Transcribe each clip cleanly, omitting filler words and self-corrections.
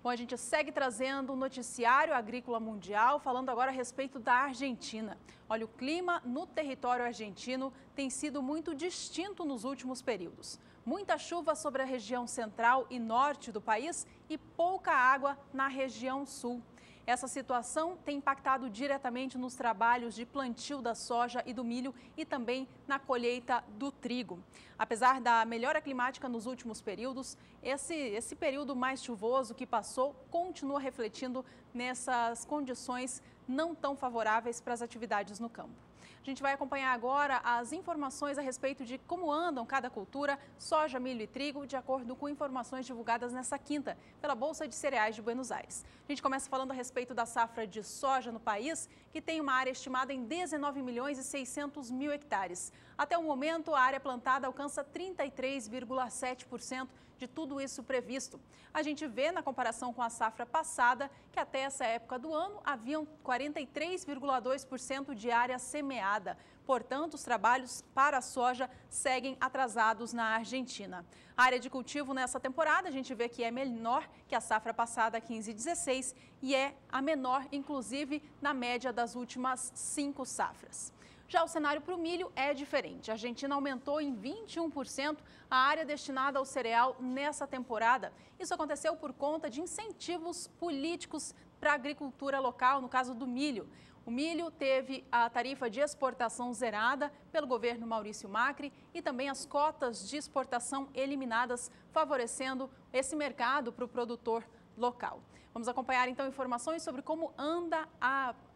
Bom, a gente segue trazendo o noticiário agrícola mundial, falando agora a respeito da Argentina. Olha, o clima no território argentino tem sido muito distinto nos últimos períodos. Muita chuva sobre a região central e norte do país e pouca água na região sul. Essa situação tem impactado diretamente nos trabalhos de plantio da soja e do milho e também na colheita do trigo. Apesar da melhora climática nos últimos períodos, esse período mais chuvoso que passou continua refletindo nessas condições não tão favoráveis para as atividades no campo. A gente vai acompanhar agora as informações a respeito de como andam cada cultura, soja, milho e trigo, de acordo com informações divulgadas nesta quinta pela Bolsa de Cereais de Buenos Aires. A gente começa falando a respeito da safra de soja no país, que tem uma área estimada em 19 milhões e 600 mil hectares. Até o momento, a área plantada alcança 33,7% de tudo isso previsto. A gente vê, na comparação com a safra passada, que até essa época do ano haviam 43,2% de área semeada. Portanto, os trabalhos para a soja seguem atrasados na Argentina. A área de cultivo nessa temporada, a gente vê que é menor que a safra passada 15 e 16 e é a menor, inclusive, na média das últimas 5 safras. Já o cenário para o milho é diferente. A Argentina aumentou em 21% a área destinada ao cereal nessa temporada. Isso aconteceu por conta de incentivos políticos para a agricultura local, no caso do milho. O milho teve a tarifa de exportação zerada pelo governo Maurício Macri e também as cotas de exportação eliminadas, favorecendo esse mercado para o produtor local. Vamos acompanhar então informações sobre como anda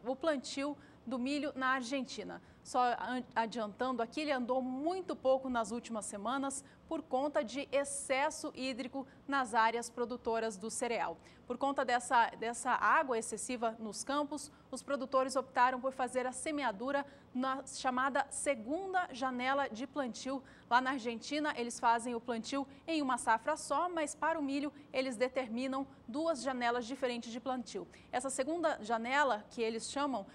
o plantio do milho na Argentina. Só adiantando aqui, ele andou muito pouco nas últimas semanas por conta de excesso hídrico nas áreas produtoras do cereal. Por conta dessa água excessiva nos campos, os produtores optaram por fazer a semeadura na chamada segunda janela de plantio. Lá na Argentina, eles fazem o plantio em uma safra só, mas para o milho eles determinam 2 janelas diferentes de plantio. Essa segunda janela, que eles chamam,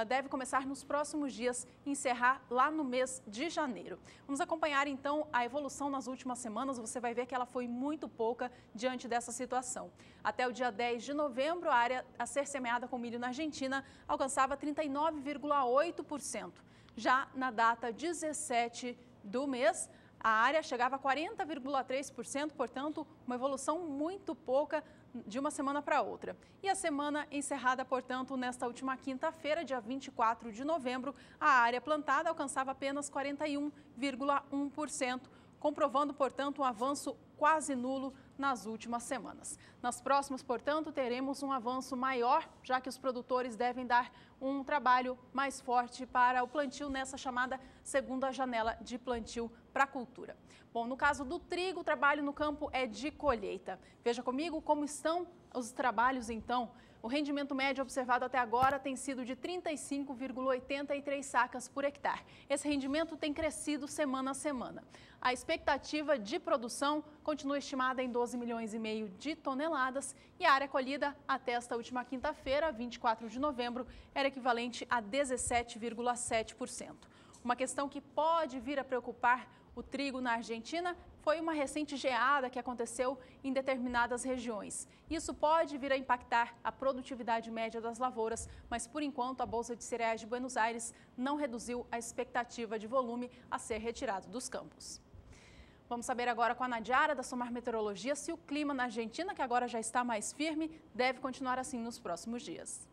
deve começar nos próximos dias e encerrar lá no mês de janeiro. Vamos acompanhar então a evolução nas últimas semanas. Você vai ver que ela foi muito pouca diante dessa situação. Até o dia 10 de novembro, a área a ser semeada com milho na Argentina alcançava 39,8%. Já na data 17 do mês, a área chegava a 40,3%, portanto, uma evolução muito pouca de uma semana para outra. E a semana encerrada, portanto, nesta última quinta-feira, dia 24 de novembro, a área plantada alcançava apenas 41,1%, comprovando, portanto, um avanço quase nulo nas últimas semanas. Nas próximas, portanto, teremos um avanço maior, já que os produtores devem dar um trabalho mais forte para o plantio nessa chamada segunda janela de plantio para a cultura. Bom, no caso do trigo, o trabalho no campo é de colheita. Veja comigo como estão os trabalhos, então. O rendimento médio observado até agora tem sido de 35,83 sacas por hectare. Esse rendimento tem crescido semana a semana. A expectativa de produção continua estimada em 12 milhões e meio de toneladas e a área colhida até esta última quinta-feira, 24 de novembro, era equivalente a 17,7%. Uma questão que pode vir a preocupar o trigo na Argentina foi uma recente geada que aconteceu em determinadas regiões. Isso pode vir a impactar a produtividade média das lavouras, mas por enquanto a Bolsa de Cereais de Buenos Aires não reduziu a expectativa de volume a ser retirado dos campos. Vamos saber agora com a Nadiara, da Somar Meteorologia, se o clima na Argentina, que agora já está mais firme, deve continuar assim nos próximos dias.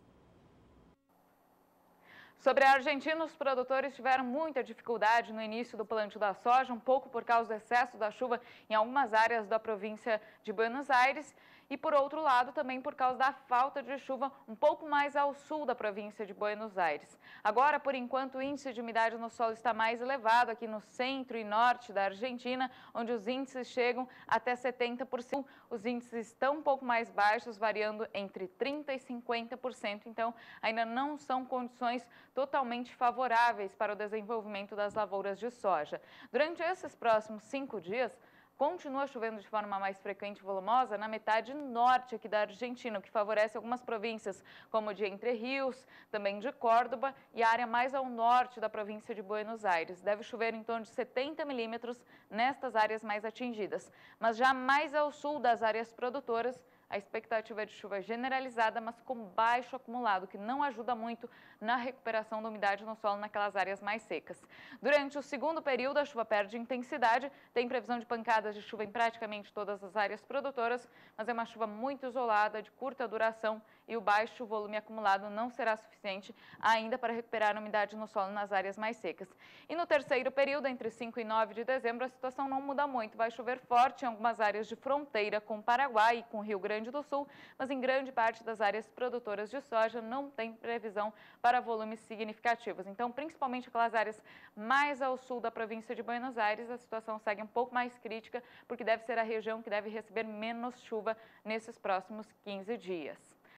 Sobre a Argentina, os produtores tiveram muita dificuldade no início do plantio da soja, um pouco por causa do excesso da chuva em algumas áreas da província de Buenos Aires e, por outro lado, também por causa da falta de chuva um pouco mais ao sul da província de Buenos Aires. Agora, por enquanto, o índice de umidade no solo está mais elevado aqui no centro e norte da Argentina, onde os índices chegam até 70%. Os índices estão um pouco mais baixos, variando entre 30% e 50%, então ainda não são condições totalmente favoráveis para o desenvolvimento das lavouras de soja. Durante esses próximos 5 dias, continua chovendo de forma mais frequente e volumosa na metade norte aqui da Argentina, o que favorece algumas províncias, como de Entre Rios, também de Córdoba e a área mais ao norte da província de Buenos Aires. Deve chover em torno de 70 milímetros nestas áreas mais atingidas. Mas já mais ao sul das áreas produtoras, a expectativa é de chuva generalizada, mas com baixo acumulado, que não ajuda muito na recuperação da umidade no solo naquelas áreas mais secas. Durante o segundo período, a chuva perde intensidade, tem previsão de pancadas de chuva em praticamente todas as áreas produtoras, mas é uma chuva muito isolada, de curta duração, e o baixo volume acumulado não será suficiente ainda para recuperar a umidade no solo nas áreas mais secas. E no terceiro período, entre 5 e 9 de dezembro, a situação não muda muito. Vai chover forte em algumas áreas de fronteira com o Paraguai e com o Rio Grande do Sul, mas em grande parte das áreas produtoras de soja não tem previsão para volumes significativos. Então, principalmente aquelas áreas mais ao sul da província de Buenos Aires, a situação segue um pouco mais crítica, porque deve ser a região que deve receber menos chuva nesses próximos 15 dias.